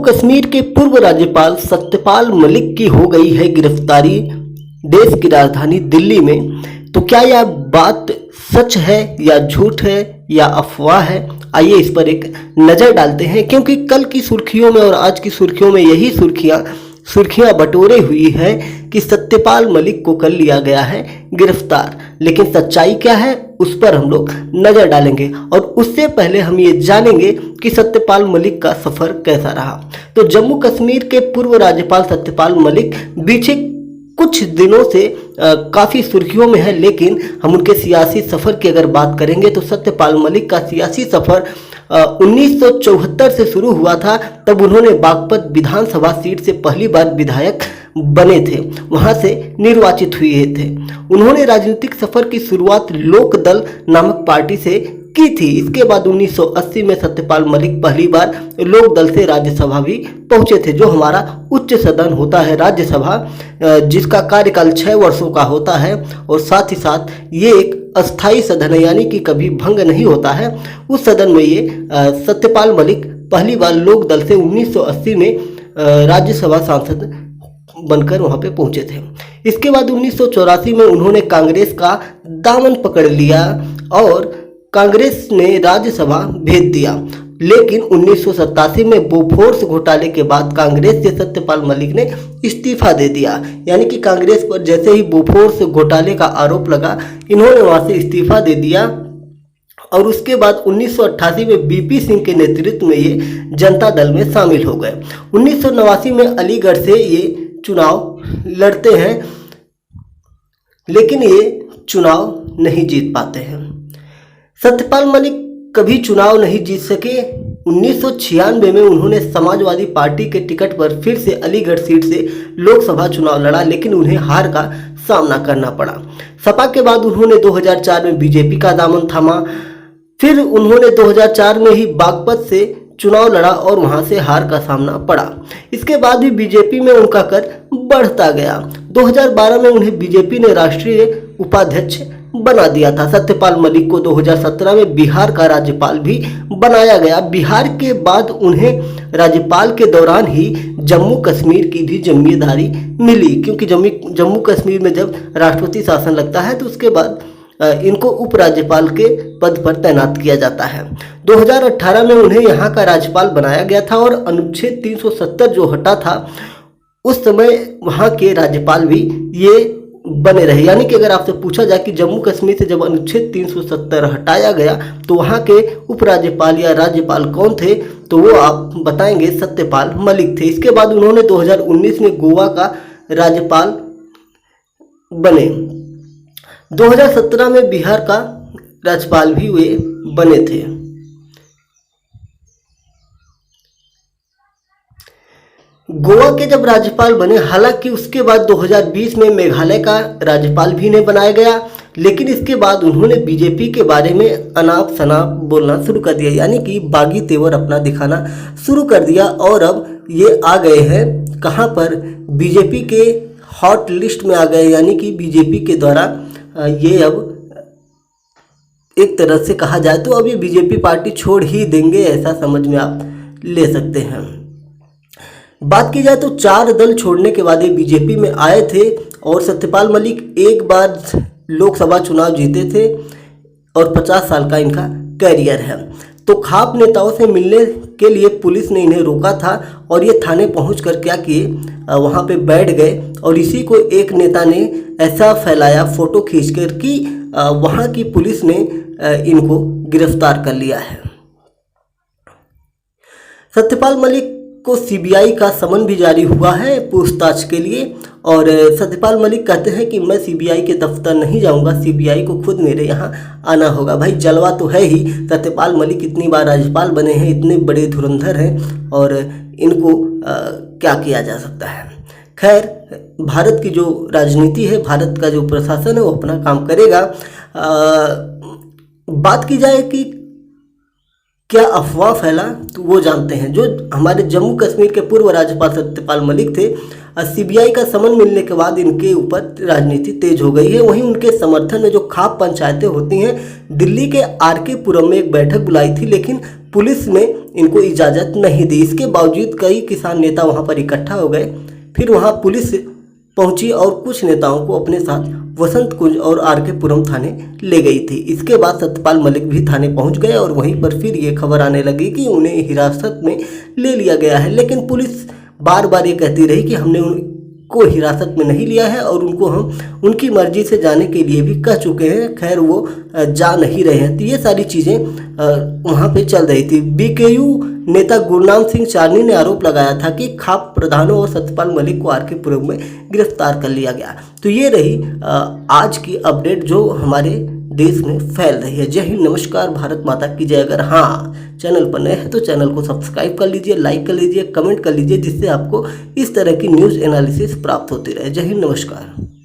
कश्मीर के पूर्व राज्यपाल सत्यपाल मलिक की हो गई है गिरफ्तारी देश की राजधानी दिल्ली में। तो क्या यह बात सच है या झूठ है या अफवाह है? आइए इस पर एक नज़र डालते हैं, क्योंकि कल की सुर्खियों में और आज की सुर्खियों में यही सुर्खियां बटोरे हुई है कि सत्यपाल मलिक को कर लिया गया है गिरफ्तार। लेकिन सच्चाई क्या है उस पर हम लोग नज़र डालेंगे, और उससे पहले हम ये जानेंगे कि सत्यपाल मलिक का सफ़र कैसा रहा। तो जम्मू कश्मीर के पूर्व राज्यपाल सत्यपाल मलिक बीते कुछ दिनों से काफ़ी सुर्खियों में है, लेकिन हम उनके सियासी सफ़र की अगर बात करेंगे तो सत्यपाल मलिक का सियासी सफ़र 1974 से शुरू हुआ था। तब उन्होंने बागपत विधानसभा सीट से पहली बार विधायक बने थे, वहां से निर्वाचित हुए थे। उन्होंने राजनीतिक सफर की शुरुआत लोक दल नामक पार्टी से की थी। इसके बाद 1980 में सत्यपाल मलिक पहली बार लोक दल से राज्यसभा भी पहुंचे थे, जो हमारा उच्च सदन होता है राज्यसभा, जिसका कार्यकाल 6 वर्षों का होता है, और साथ ही साथ ये एक अस्थाई सदन है, यानी कि कभी भंग नहीं होता है। उस सदन में ये सत्यपाल मलिक पहली बार लोक दल से 1980 में राज्यसभा सांसद बनकर वहां पे पहुंचे थे। इसके बाद 1984 में उन्होंने कांग्रेस का दामन पकड़ लिया और कांग्रेस ने राज्यसभा भेज दिया। लेकिन 1987 में बोफोर्स घोटाले के बाद कांग्रेस से सत्यपाल मलिक ने इस्तीफा दे दिया, यानी कि कांग्रेस पर जैसे ही बोफोर्स घोटाले का आरोप लगा, इन्होंने वहां से इस्तीफा दे दिया। और उसके बाद 1988 में बीपी सिंह के नेतृत्व में ये जनता दल में शामिल हो गए। 1989 में अलीगढ़ से ये चुनाव लड़ते हैं, लेकिन ये चुनाव नहीं जीत पाते हैं। सत्यपाल मलिक कभी चुनाव नहीं जीत सके। 1996 में उन्होंने समाजवादी पार्टी के टिकट पर फिर से अलीगढ़ सीट से लोकसभा चुनाव लड़ा, लेकिन उन्हें हार का सामना करना पड़ा। सपा के बाद उन्होंने 2004 में बीजेपी का दामन थामा। फिर उन्होंने 2004 में ही बागपत से चुनाव लड़ा और वहां से हार का सामना पड़ा। इसके बाद भी बीजेपी में उनका कद बढ़ता गया। 2012 में उन्हें बीजेपी ने राष्ट्रीय उपाध्यक्ष बना दिया था। सत्यपाल मलिक को 2017 में बिहार का राज्यपाल भी बनाया गया। बिहार के बाद उन्हें राज्यपाल के दौरान ही जम्मू कश्मीर की भी जिम्मेदारी मिली, क्योंकि जम्मू कश्मीर में जब राष्ट्रपति शासन लगता है तो उसके बाद इनको उपराज्यपाल के पद पर तैनात किया जाता है। 2018 में उन्हें यहाँ का राज्यपाल बनाया गया था, और अनुच्छेद 370 जो हटा था उस समय वहाँ के राज्यपाल भी ये बने रहे। यानी कि अगर आपसे पूछा जाए कि जम्मू कश्मीर से जब अनुच्छेद 370 हटाया गया तो वहाँ के उपराज्यपाल या राज्यपाल कौन थे, तो वो आप बताएंगे सत्यपाल मलिक थे। इसके बाद उन्होंने 2019 में गोवा का राज्यपाल बने। 2017 में बिहार का राज्यपाल भी वे बने थे। गोवा के जब राज्यपाल बने, हालांकि उसके बाद 2020 में मेघालय का राज्यपाल भी इन्हें बनाया गया, लेकिन इसके बाद उन्होंने बीजेपी के बारे में अनाप शनाप बोलना शुरू कर दिया, यानी कि बागी तेवर अपना दिखाना शुरू कर दिया। और अब ये आ गए हैं कहाँ पर, बीजेपी के हॉट लिस्ट में आ गए, यानी कि बीजेपी के द्वारा ये अब एक तरह से कहा जाए तो अब ये बीजेपी पार्टी छोड़ ही देंगे, ऐसा समझ में आप ले सकते हैं। बात की जाए तो 4 दल छोड़ने के बाद ये बीजेपी में आए थे, और सत्यपाल मलिक एक बार लोकसभा चुनाव जीते थे और 50 साल का इनका कैरियर है। तो खाप नेताओं से मिलने के लिए पुलिस ने इन्हें रोका था, और ये थाने पहुंचकर क्या किए, वहां पे बैठ गए, और इसी को एक नेता ने ऐसा फैलाया फोटो खींचकर कि वहां की पुलिस ने इनको गिरफ्तार कर लिया है। सत्यपाल मलिक को सीबीआई का समन भी जारी हुआ है पूछताछ के लिए, और सत्यपाल मलिक कहते हैं कि मैं सीबीआई के दफ्तर नहीं जाऊंगा, सीबीआई को खुद मेरे यहाँ आना होगा। भाई जलवा तो है ही, सत्यपाल मलिक इतनी बार राज्यपाल बने हैं, इतने बड़े धुरंधर हैं, और इनको क्या किया जा सकता है। खैर, भारत की जो राजनीति है, भारत का जो प्रशासन है, वो अपना काम करेगा। बात की जाए कि क्या अफवाह फैला, तो वो जानते हैं। जो हमारे जम्मू कश्मीर के पूर्व राज्यपाल सत्यपाल मलिक थे, सीबीआई का समन मिलने के बाद इनके ऊपर राजनीति तेज हो गई है। वहीं उनके समर्थन में जो खाप पंचायतें होती हैं, दिल्ली के आरके पुरम में एक बैठक बुलाई थी, लेकिन पुलिस ने इनको इजाज़त नहीं दी। इसके बावजूद कई किसान नेता वहां पर इकट्ठा हो गए। फिर वहां पुलिस पहुंची और कुछ नेताओं को अपने साथ वसंत कुंज और आर.के. पुरम थाने ले गई थी। इसके बाद सत्यपाल मलिक भी थाने पहुंच गए और वहीं पर फिर ये खबर आने लगी कि उन्हें हिरासत में ले लिया गया है। लेकिन पुलिस बार बार ये कहती रही कि हमने उनको हिरासत में नहीं लिया है और उनको हम उनकी मर्जी से जाने के लिए भी कह चुके हैं। खैर वो जा नहीं रहे हैं। तो ये सारी चीज़ें वहाँ पे चल रही थी। बीकेयू नेता गुरनाम सिंह चांदनी ने आरोप लगाया था कि खाप प्रधानों और सत्यपाल मलिक को आर.के. पुरम में गिरफ्तार कर लिया गया। तो ये रही आज की अपडेट जो हमारे देश में फैल रही है। जय हिंद, नमस्कार, भारत माता की जय। अगर हाँ चैनल पर नए हैं तो चैनल को सब्सक्राइब कर लीजिए, लाइक कर लीजिए, कमेंट कर लीजिए, जिससे आपको इस तरह की न्यूज़ एनालिसिस प्राप्त होती रहे। जय हिंद, नमस्कार।